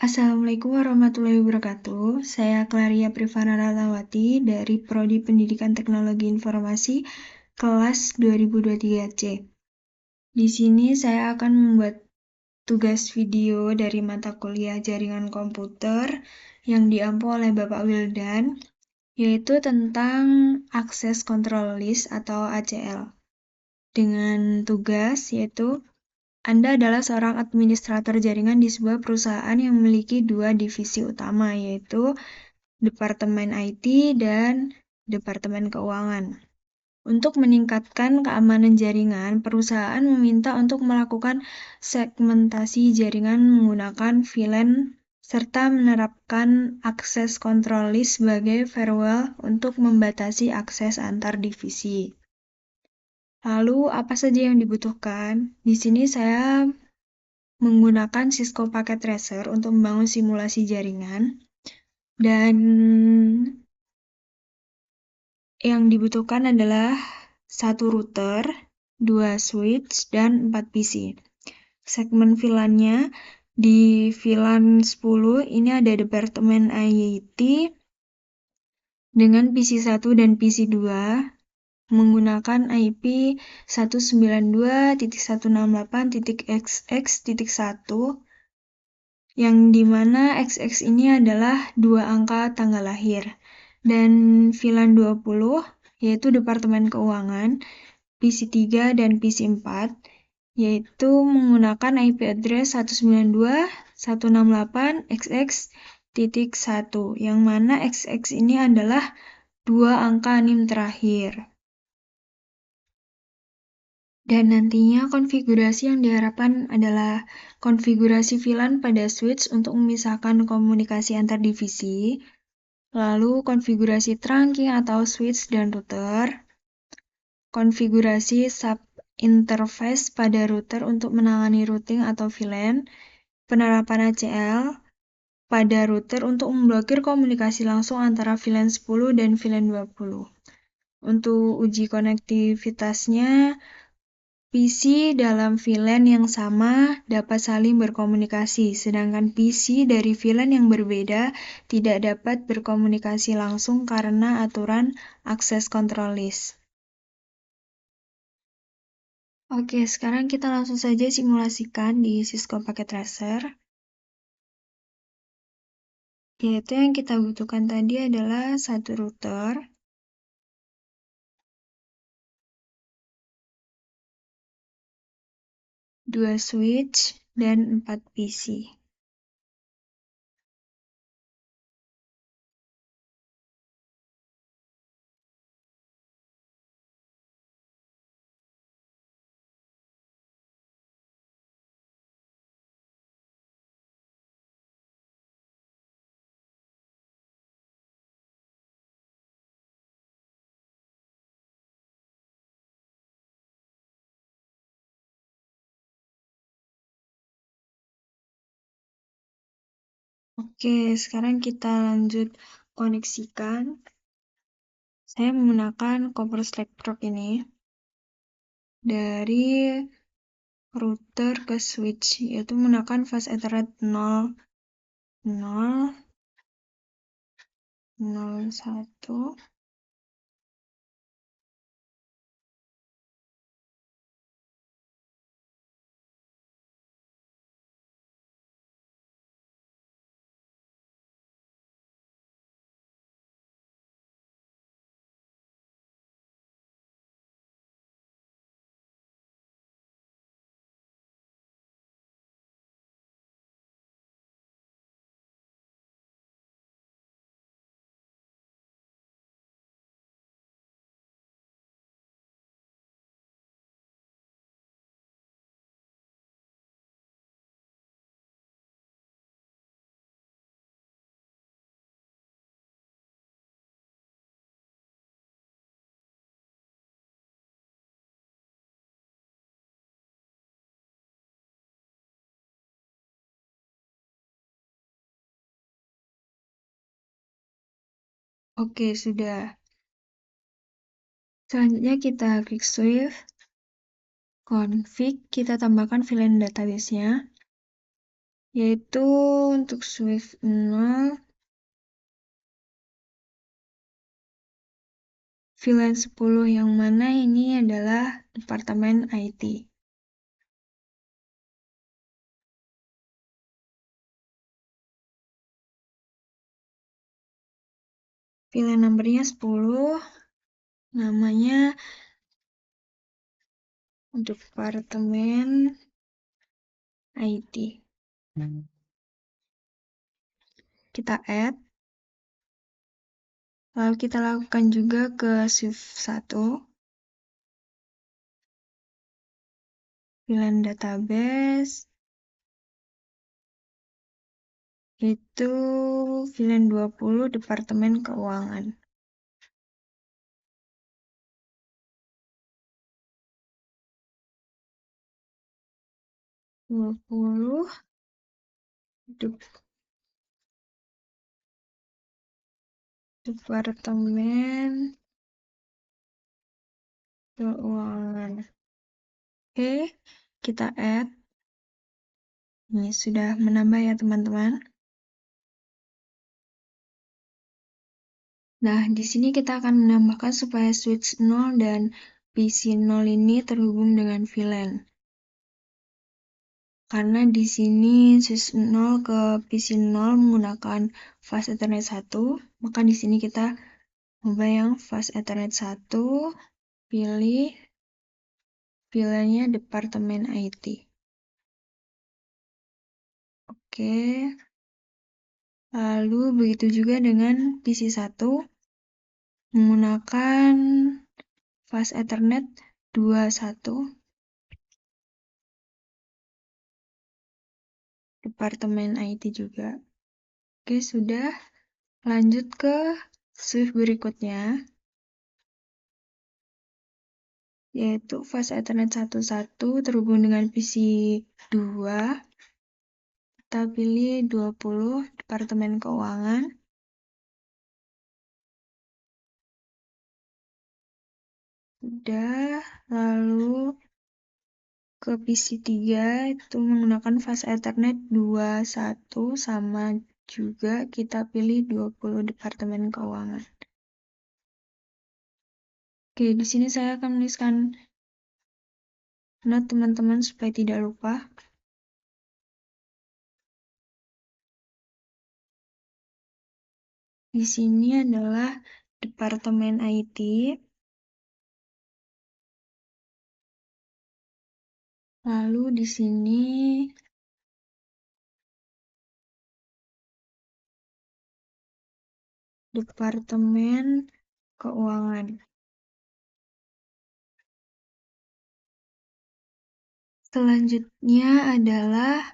Assalamualaikum warahmatullahi wabarakatuh. Saya Claria Privana Ratawati dari Prodi Pendidikan Teknologi Informasi kelas 2023C. Di sini saya akan membuat tugas video dari mata kuliah Jaringan Komputer yang diampu oleh Bapak Wildan, yaitu tentang Access Control List atau ACL. Dengan tugas yaitu Anda adalah seorang administrator jaringan di sebuah perusahaan yang memiliki dua divisi utama, yaitu Departemen IT dan Departemen Keuangan. Untuk meningkatkan keamanan jaringan, perusahaan meminta untuk melakukan segmentasi jaringan menggunakan VLAN serta menerapkan akses control list sebagai firewall untuk membatasi akses antar divisi. Lalu, apa saja yang dibutuhkan? Di sini saya menggunakan Cisco Packet Tracer untuk membangun simulasi jaringan. Dan yang dibutuhkan adalah 1 router, 2 switch, dan 4 PC. Segmen VLAN-nya di VLAN 10 ini ada Departemen IT dengan PC 1 dan PC 2 menggunakan IP 192.168.xx.1 yang dimana XX ini adalah 2 angka tanggal lahir. Dan VLAN 20 yaitu Departemen Keuangan, PC 3 dan PC 4 yaitu menggunakan IP address 192.168.xx.1 yang mana XX ini adalah 2 angka NIM terakhir. Dan nantinya konfigurasi yang diharapkan adalah konfigurasi VLAN pada switch untuk memisahkan komunikasi antar divisi, lalu konfigurasi trunking atau switch dan router, konfigurasi sub-interface pada router untuk menangani routing atau VLAN, penerapan ACL pada router untuk memblokir komunikasi langsung antara VLAN 10 dan VLAN 20. Untuk uji konektivitasnya, PC dalam VLAN yang sama dapat saling berkomunikasi, sedangkan PC dari VLAN yang berbeda tidak dapat berkomunikasi langsung karena aturan access control list. Oke, sekarang kita langsung saja simulasikan di Cisco Packet Tracer. Yaitu yang kita butuhkan tadi adalah 1 router, 2 switch, dan 4 PC. Oke, sekarang kita lanjut koneksikan. Saya menggunakan copper stack probe ini dari router ke switch, yaitu menggunakan fast Ethernet 0, 0, 0, 1, Oke, sudah. Selanjutnya kita klik Swift, config, kita tambahkan VLAN database-nya. yaitu untuk Swift 0, VLAN 10 yang mana ini adalah Departemen IT. VLAN numbernya 10, namanya Departemen IT. Kita add, lalu kita lakukan juga ke Swift 1, VLAN database, itu VLAN 20 Departemen Keuangan. Departemen Keuangan. Oke, kita add. Ini sudah menambah ya teman-teman. Nah, di sini kita akan menambahkan supaya switch 0 dan PC 0 ini terhubung dengan VLAN. Karena di sini switch 0 ke PC 0 menggunakan fast Ethernet 1, maka di sini kita ubah yang fast Ethernet 1, pilih VLAN-nya Departemen IT. Oke. Lalu begitu juga dengan PC 1 menggunakan fast Ethernet 21, Departemen IT juga. Oke, sudah. Lanjut ke Swift berikutnya, yaitu fast Ethernet 11 terhubung dengan PC 2. Kita pilih 20, Departemen Keuangan. Sudah, lalu ke PC 3 itu menggunakan fast Ethernet 21 sama juga kita pilih 20 Departemen Keuangan. Oke, di sini saya akan menuliskan note teman-teman supaya tidak lupa. Di sini adalah Departemen IT. Lalu di sini Departemen Keuangan. Selanjutnya adalah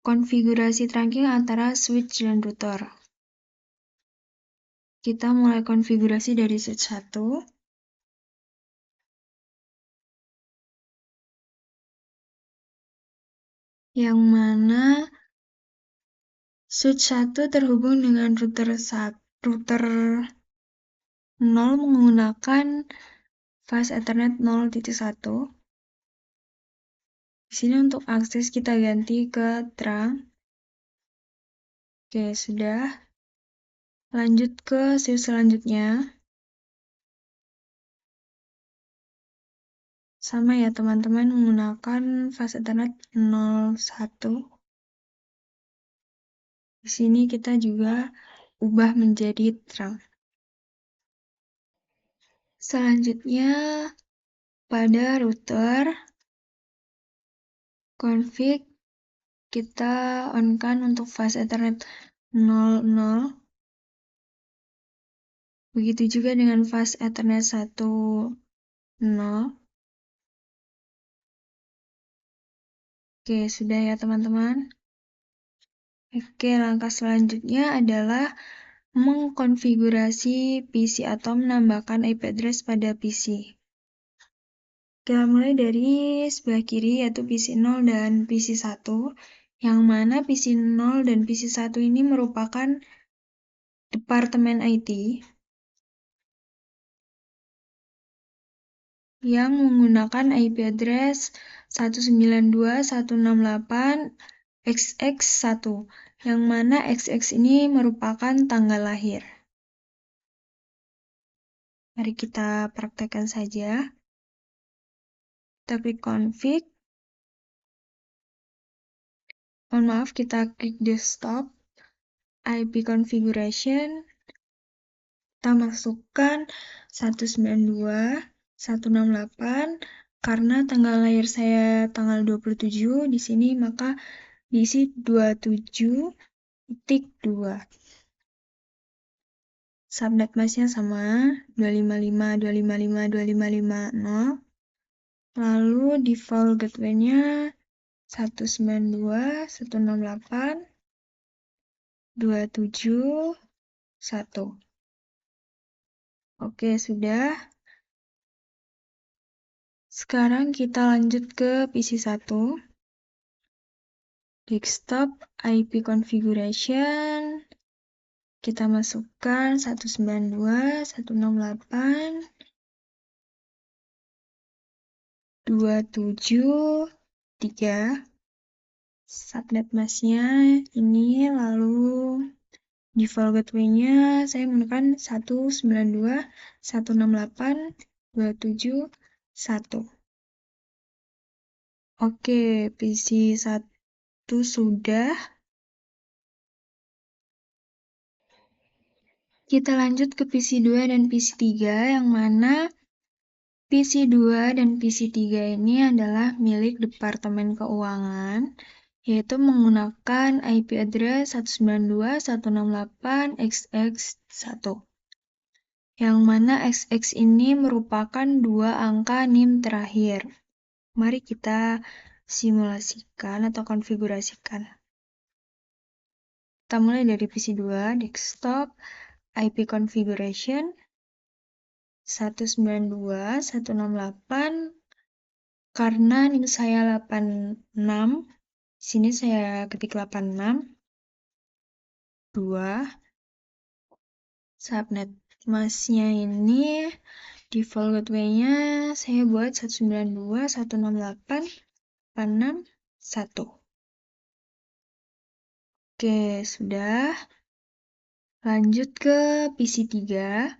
konfigurasi trunking antara switch dan router. Kita mulai konfigurasi dari switch 1. Yang mana switch 1 terhubung dengan router 0 menggunakan fast Ethernet 0.1. Di sini untuk akses kita ganti ke trunk. Oke, sudah. Lanjut ke switch selanjutnya. Sama ya teman-teman, menggunakan fast Ethernet 01. Di sini kita juga ubah menjadi trunk. Selanjutnya pada router config kita on-kan untuk fast Ethernet 00. Begitu juga dengan fast Ethernet 10. Oke, sudah ya teman-teman. Oke, langkah selanjutnya adalah mengkonfigurasi PC atau menambahkan IP address pada PC. Kita mulai dari sebelah kiri yaitu PC 0 dan PC 1, yang mana PC 0 dan PC 1 ini merupakan Departemen IT yang menggunakan IP address 192.168 XX1, yang mana XX ini merupakan tanggal lahir. Mari kita praktekkan saja. Kita klik config. Mohon maaf, kita klik desktop, IP configuration. Kita masukkan 192.168. Karena tanggal lahir saya tanggal 27 di sini, maka diisi 27.2. Subnet masknya sama 255.255.255.0. Lalu default gateway-nya 192.168.271. Oke, sudah. Sekarang kita lanjut ke PC 1. Desktop IP configuration. Kita masukkan 192.168.273. Subnet masknya ini, lalu default gateway-nya saya menggunakan 192.168.271. Oke, PC 1 sudah. Kita lanjut ke PC 2 dan PC 3, yang mana PC 2 dan PC 3 ini adalah milik Departemen Keuangan, yaitu menggunakan IP address 192.168.xx1. Yang mana XX ini merupakan 2 angka NIM terakhir. Mari kita simulasikan atau konfigurasikan. Kita mulai dari PC 2, desktop, IP configuration, 192.168. Karena NIM saya 86, sini saya ketik 86. 2. Subnet masknya ini, default gateway-nya saya buat 192.168.861. Oke, sudah. Lanjut ke PC 3.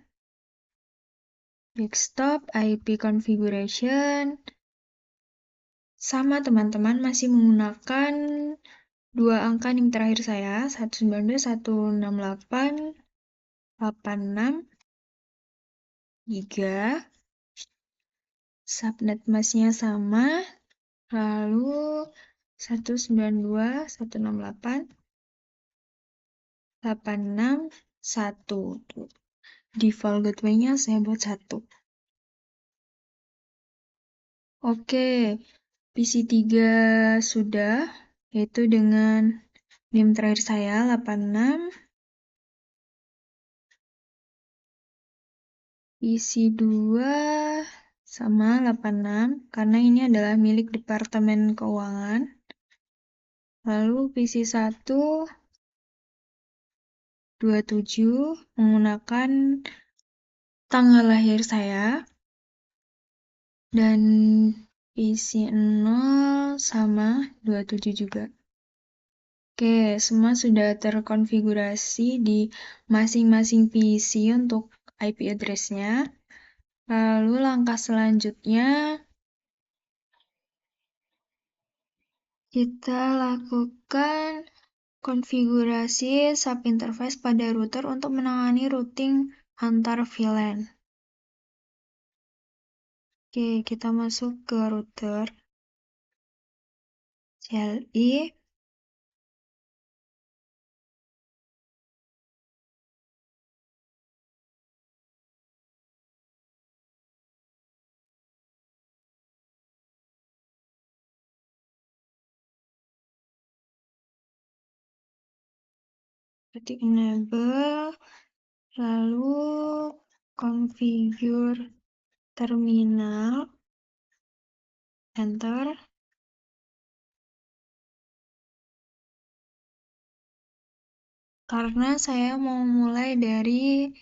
Desktop IP configuration. Sama teman-teman, masih menggunakan 2 angka NIM terakhir saya, 192.168.86. Subnet masknya sama, lalu 192.168.861. Default gateway-nya saya buat 1. Oke, PC 3 sudah, yaitu dengan NIM terakhir saya 86. PC 2 sama 86, karena ini adalah milik Departemen Keuangan. Lalu PC 1 27 menggunakan tanggal lahir saya. Dan PC 0 sama 27 juga. Oke, semua sudah terkonfigurasi di masing-masing PC untuk IP address-nya. Lalu langkah selanjutnya, kita lakukan konfigurasi subinterface pada router untuk menangani routing antar VLAN. Oke, kita masuk ke router. CLI. Ketik enable, lalu configure terminal, enter. Karena saya mau mulai dari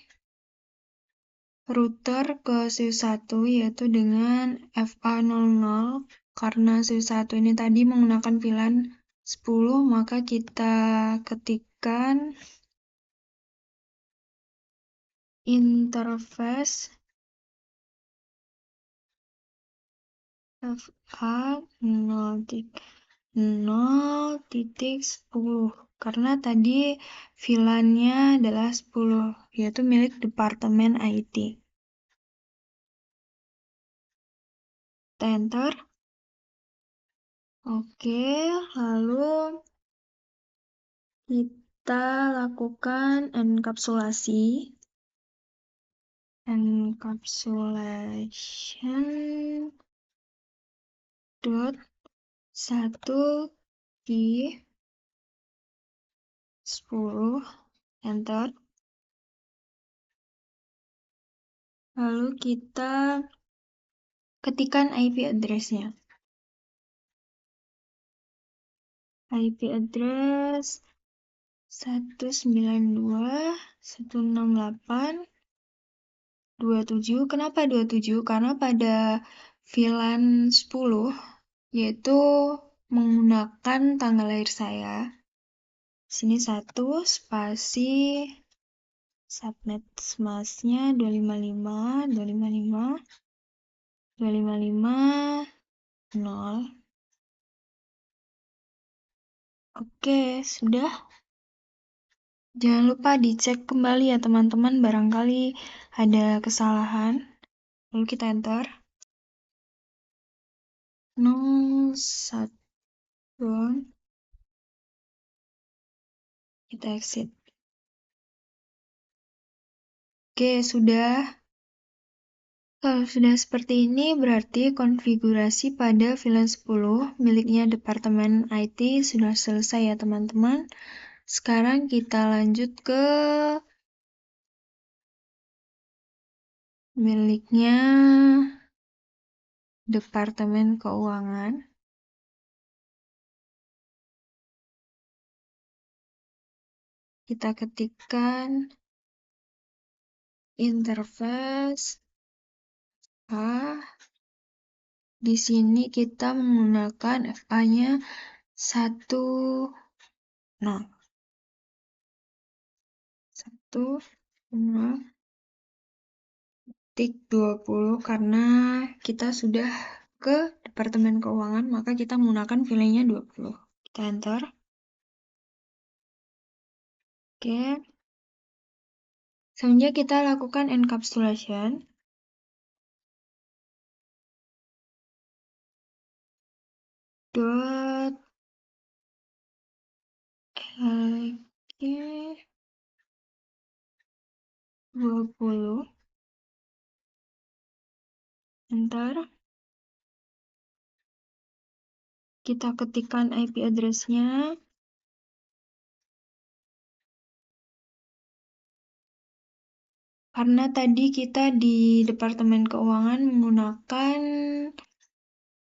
router ke switch 1, yaitu dengan FA00, karena switch 1 ini tadi menggunakan VLAN 10, maka kita ketikkan interface FA 0.10 karena tadi VLAN-nya adalah 10, yaitu milik Departemen IT. Kita enter. Oke, lalu kita lakukan enkapsulasi. Encapsulation dot 1 key 10, enter. Lalu kita ketikkan IP address-nya. IP address 192.168.27. Kenapa 27? Karena pada VLAN 10 yaitu menggunakan tanggal lahir saya. Sini 1 spasi subnet smasnya 255 255 255 0. Oke, sudah. Jangan lupa dicek kembali ya teman-teman, barangkali ada kesalahan. Lalu kita enter. 01. Kita exit. Oke, sudah. Kalau sudah seperti ini, berarti konfigurasi pada VLAN 10 miliknya Departemen IT sudah selesai ya teman-teman. Sekarang kita lanjut ke miliknya Departemen Keuangan. Kita ketikkan interface A. Di sini kita menggunakan FA-nya 1, 0. 1,20 karena kita sudah ke Departemen Keuangan, maka kita menggunakan VLAN-nya 20. Kita enter. Oke. Selanjutnya kita lakukan encapsulation. Dot LG 20. Enter. Kita ketikkan IP address-nya. Karena tadi kita di Departemen Keuangan menggunakan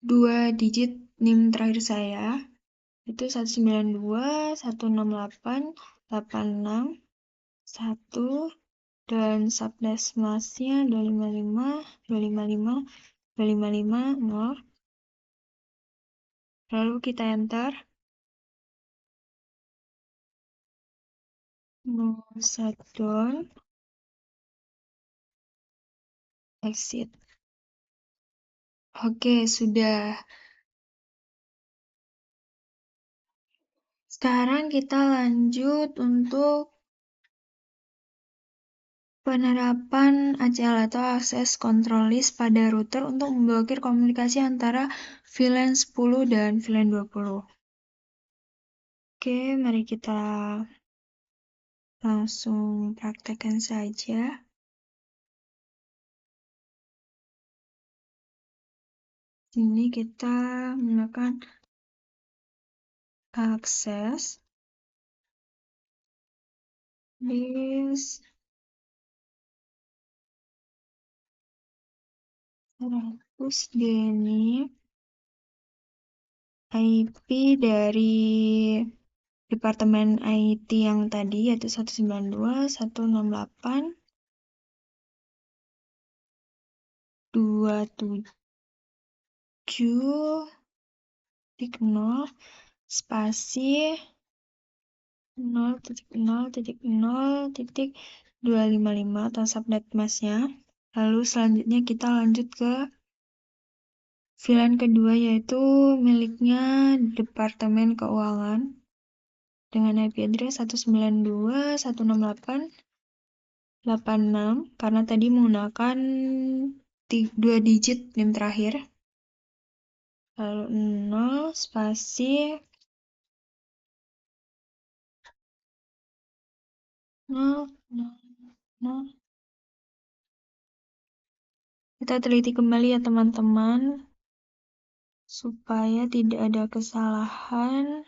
2 digit NIM terakhir saya, itu 192.168.86.1 dan subnetmasnya 255 255 255 0. Lalu kita enter. 01 exit. Oke, sudah. Sekarang kita lanjut untuk penerapan ACL atau Access Control List pada router untuk memblokir komunikasi antara VLAN 10 dan VLAN 20. Oke, mari kita langsung praktekkan saja. Ini kita menggunakan Access List 100 DNI IP dari Departemen IT yang tadi yaitu 192.168.27.0 spasi 0.0.0.255 atau subnet masknya. Lalu selanjutnya kita lanjut ke VLAN kedua, yaitu miliknya Departemen Keuangan dengan IP address 192.168.86 karena tadi menggunakan 2 digit NIM terakhir. Lalu 0 spasi 0, 0, 0. Kita teliti kembali ya teman-teman, supaya tidak ada kesalahan.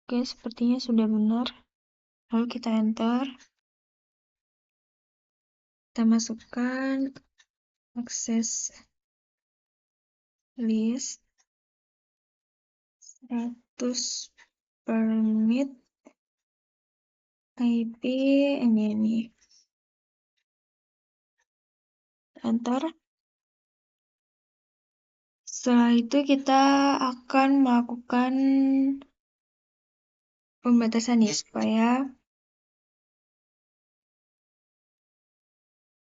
Oke, sepertinya sudah benar. Lalu kita enter. Kita masukkan access list 100 permit IP ini. Enter. Setelah itu kita akan melakukan pembatasan ya, supaya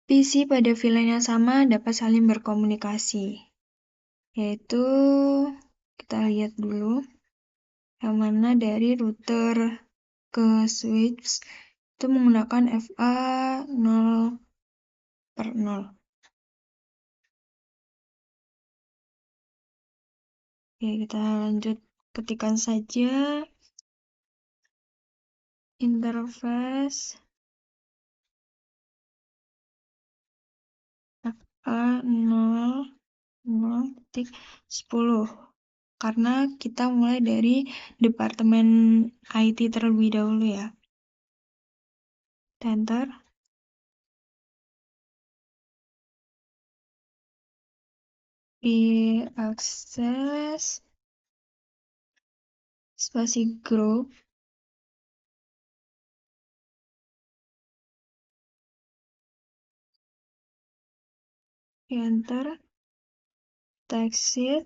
PC pada VLAN yang sama dapat saling berkomunikasi. Yaitu, kita lihat dulu, yang mana dari router ke switch itu menggunakan FA 0/0. Oke, kita lanjut, ketikkan saja interface FA 0.10 karena kita mulai dari departemen IT terlebih dahulu ya. Enter. Di akses spasi group, enter, exit.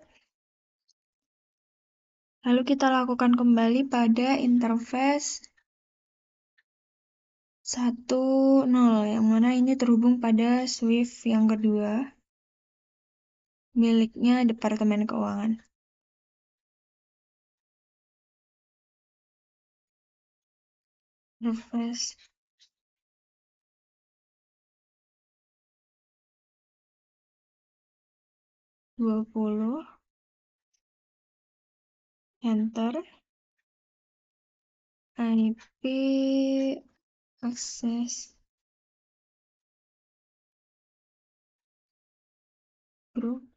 Lalu kita lakukan kembali pada interface 1.0, yang mana ini terhubung pada Swift yang kedua, miliknya Departemen Keuangan. Refresh. (20) enter, IP akses group,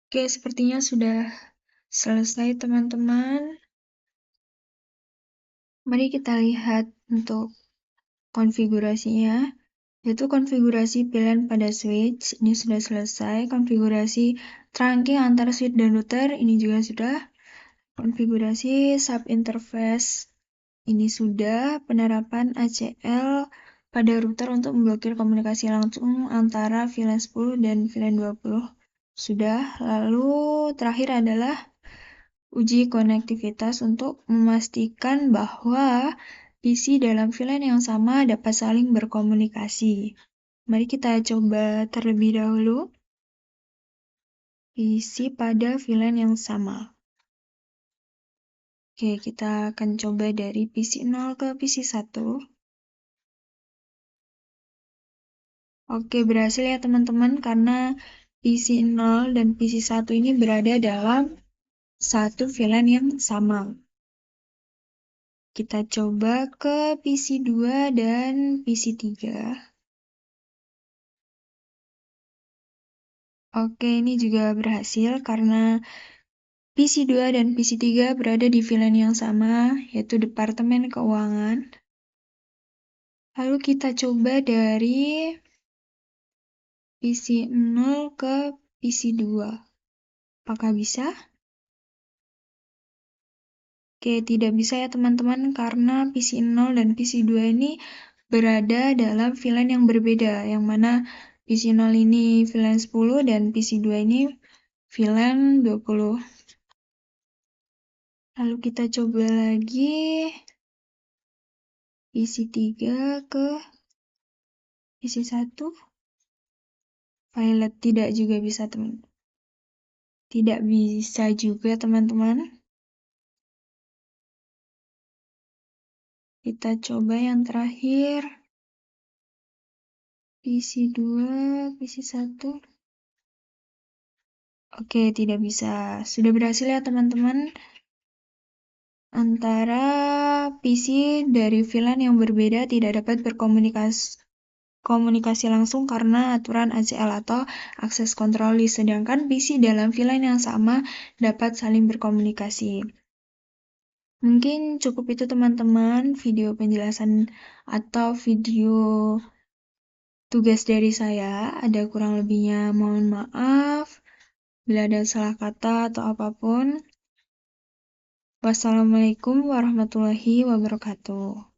oke, sepertinya sudah selesai teman-teman. Mari kita lihat untuk konfigurasinya, yaitu konfigurasi pilihan pada switch, ini sudah selesai. Konfigurasi trunking antara switch dan router, ini juga sudah. Konfigurasi sub-interface, ini sudah. Penerapan ACL pada router untuk memblokir komunikasi langsung antara VLAN 10 dan VLAN 20. Sudah. Lalu terakhir adalah uji konektivitas untuk memastikan bahwa PC dalam VLAN yang sama dapat saling berkomunikasi. Mari kita coba terlebih dahulu PC pada VLAN yang sama. Oke, kita akan coba dari PC 0 ke PC 1. Oke, berhasil ya teman-teman, karena PC 0 dan PC 1 ini berada dalam satu VLAN yang sama. Kita coba ke PC 2 dan PC 3. Oke, ini juga berhasil karena PC 2 dan PC 3 berada di VLAN yang sama, yaitu Departemen Keuangan. Lalu kita coba dari PC 0 ke PC 2. Apakah bisa? Oke, tidak bisa ya teman-teman karena PC0 dan PC2 ini berada dalam VLAN yang berbeda, yang mana PC0 ini VLAN 10 dan PC2 ini VLAN 20. Lalu kita coba lagi PC3 ke PC1. Pilot tidak juga bisa, teman. Tidak bisa juga, teman-teman. Kita coba yang terakhir. PC2, PC1. Oke, tidak bisa. Sudah berhasil ya, teman-teman. Antara PC dari VLAN yang berbeda tidak dapat berkomunikasi langsung karena aturan ACL atau Access Control List, sedangkan PC dalam VLAN yang sama dapat saling berkomunikasi. Mungkin cukup itu teman-teman video penjelasan atau video tugas dari saya. Ada kurang lebihnya mohon maaf bila ada salah kata atau apapun. Wassalamualaikum warahmatullahi wabarakatuh.